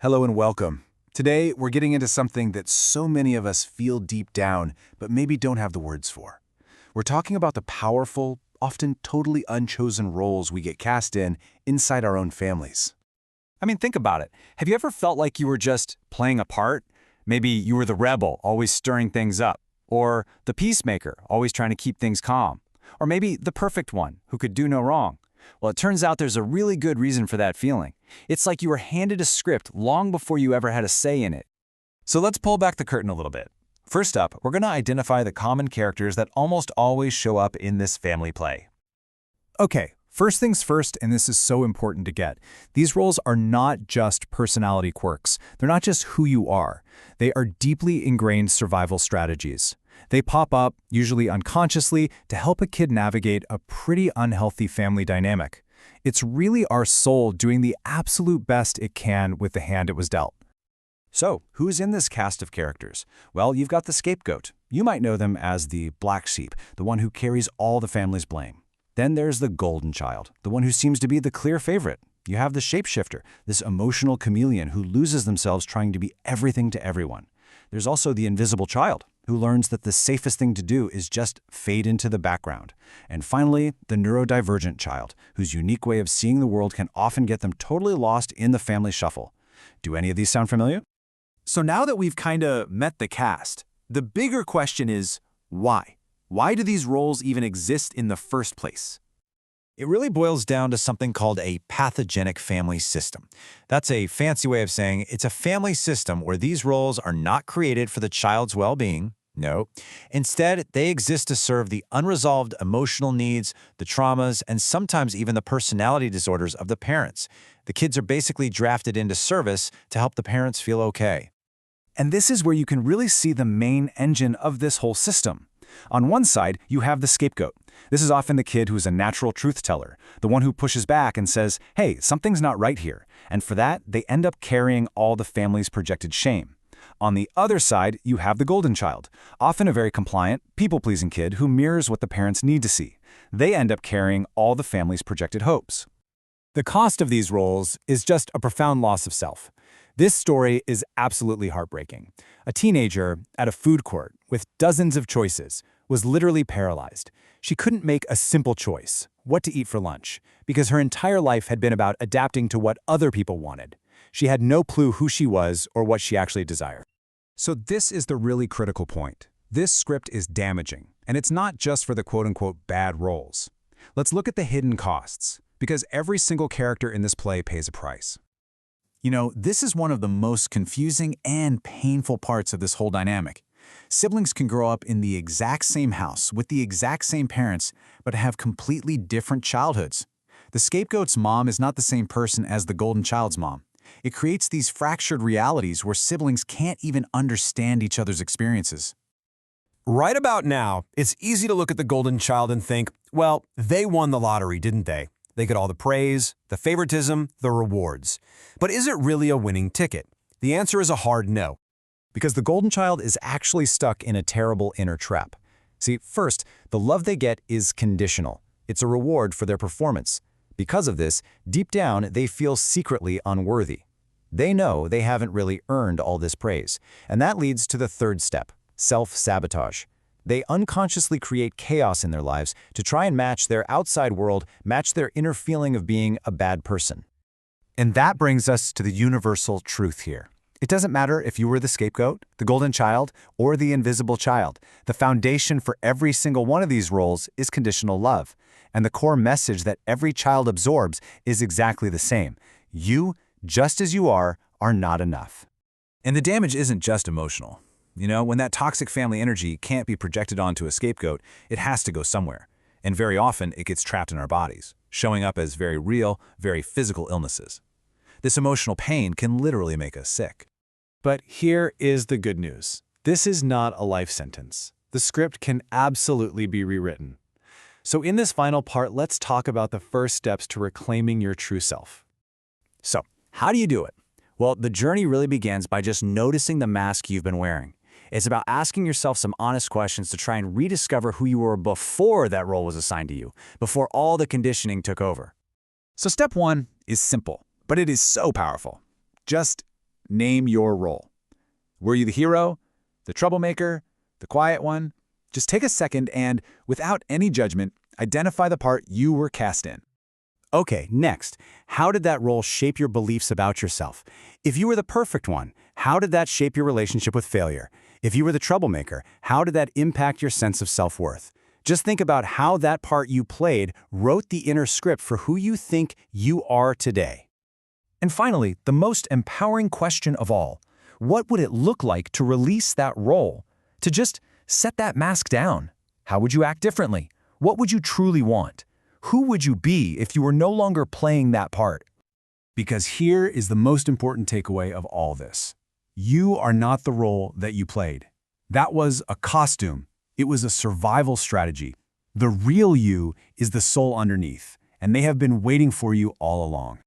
Hello and welcome. Today, we're getting into something that so many of us feel deep down, but maybe don't have the words for. We're talking about the powerful, often totally unchosen roles we get cast in inside our own families. Think about it. Have you ever felt like you were just playing a part? Maybe you were the rebel, always stirring things up, or the peacemaker, always trying to keep things calm, or maybe the perfect one, who could do no wrong. Well, it turns out there's a really good reason for that feeling. It's like you were handed a script long before you ever had a say in it. So let's pull back the curtain a little bit. First up, we're going to identify the common characters that almost always show up in this family play. Okay, first things first, and this is so important to get. These roles are not just personality quirks. They're not just who you are. They are deeply ingrained survival strategies. They pop up, usually unconsciously, to help a kid navigate a pretty unhealthy family dynamic. It's really our soul doing the absolute best it can with the hand it was dealt. So, who's in this cast of characters? Well, you've got the scapegoat. You might know them as the black sheep, the one who carries all the family's blame. Then there's the golden child, the one who seems to be the clear favorite. You have the shapeshifter, this emotional chameleon who loses themselves trying to be everything to everyone. There's also the invisible child, who learns that the safest thing to do is just fade into the background. And finally, the neurodivergent child, whose unique way of seeing the world can often get them totally lost in the family shuffle. Do any of these sound familiar? So now that we've kinda met the cast, the bigger question is, why? Why do these roles even exist in the first place? It really boils down to something called a pathogenic family system. That's a fancy way of saying it's a family system where these roles are not created for the child's well-being. No. Instead, they exist to serve the unresolved emotional needs, the traumas, and sometimes even the personality disorders of the parents. The kids are basically drafted into service to help the parents feel okay. And this is where you can really see the main engine of this whole system. On one side, you have the scapegoat. This is often the kid who's a natural truth teller, the one who pushes back and says, hey, something's not right here. And for that, they end up carrying all the family's projected shame. On the other side, you have the golden child, often a very compliant, people-pleasing kid who mirrors what the parents need to see. They end up carrying all the family's projected hopes. The cost of these roles is just a profound loss of self. This story is absolutely heartbreaking. A teenager at a food court with dozens of choices was literally paralyzed. She couldn't make a simple choice, what to eat for lunch, because her entire life had been about adapting to what other people wanted. She had no clue who she was or what she actually desired. So this is the really critical point. This script is damaging, and it's not just for the quote-unquote bad roles. Let's look at the hidden costs, because every single character in this play pays a price. You know, this is one of the most confusing and painful parts of this whole dynamic. Siblings can grow up in the exact same house with the exact same parents, but have completely different childhoods. The scapegoat's mom is not the same person as the golden child's mom. It creates these fractured realities where siblings can't even understand each other's experiences. Right about now, it's easy to look at the golden child and think, well, they won the lottery, didn't they? They get all the praise, the favoritism, the rewards. But is it really a winning ticket? The answer is a hard no. Because the golden child is actually stuck in a terrible inner trap. See, first, the love they get is conditional. It's a reward for their performance. Because of this, deep down, they feel secretly unworthy. They know they haven't really earned all this praise. And that leads to the third step, self-sabotage. They unconsciously create chaos in their lives to try and match their outside world, match their inner feeling of being a bad person. And that brings us to the universal truth here. It doesn't matter if you were the scapegoat, the golden child, or the invisible child. The foundation for every single one of these roles is conditional love. And the core message that every child absorbs is exactly the same. You, just as you are not enough. And the damage isn't just emotional. You know, when that toxic family energy can't be projected onto a scapegoat, it has to go somewhere. And very often, it gets trapped in our bodies, showing up as very real, very physical illnesses. This emotional pain can literally make us sick. But here is the good news. This is not a life sentence. The script can absolutely be rewritten. So in this final part, let's talk about the first steps to reclaiming your true self. So, how do you do it? Well, the journey really begins by just noticing the mask you've been wearing. It's about asking yourself some honest questions to try and rediscover who you were before that role was assigned to you, before all the conditioning took over. So step one is simple, but it is so powerful. Just name your role. Were you the hero, the troublemaker, the quiet one? Just take a second and, without any judgment, identify the part you were cast in. Okay, next, how did that role shape your beliefs about yourself? If you were the perfect one, how did that shape your relationship with failure? If you were the troublemaker, how did that impact your sense of self-worth? Just think about how that part you played wrote the inner script for who you think you are today. And finally, the most empowering question of all, what would it look like to release that role? To just set that mask down? How would you act differently? What would you truly want? Who would you be if you were no longer playing that part? Because here is the most important takeaway of all this. You are not the role that you played. That was a costume. It was a survival strategy. The real you is the soul underneath, and they have been waiting for you all along.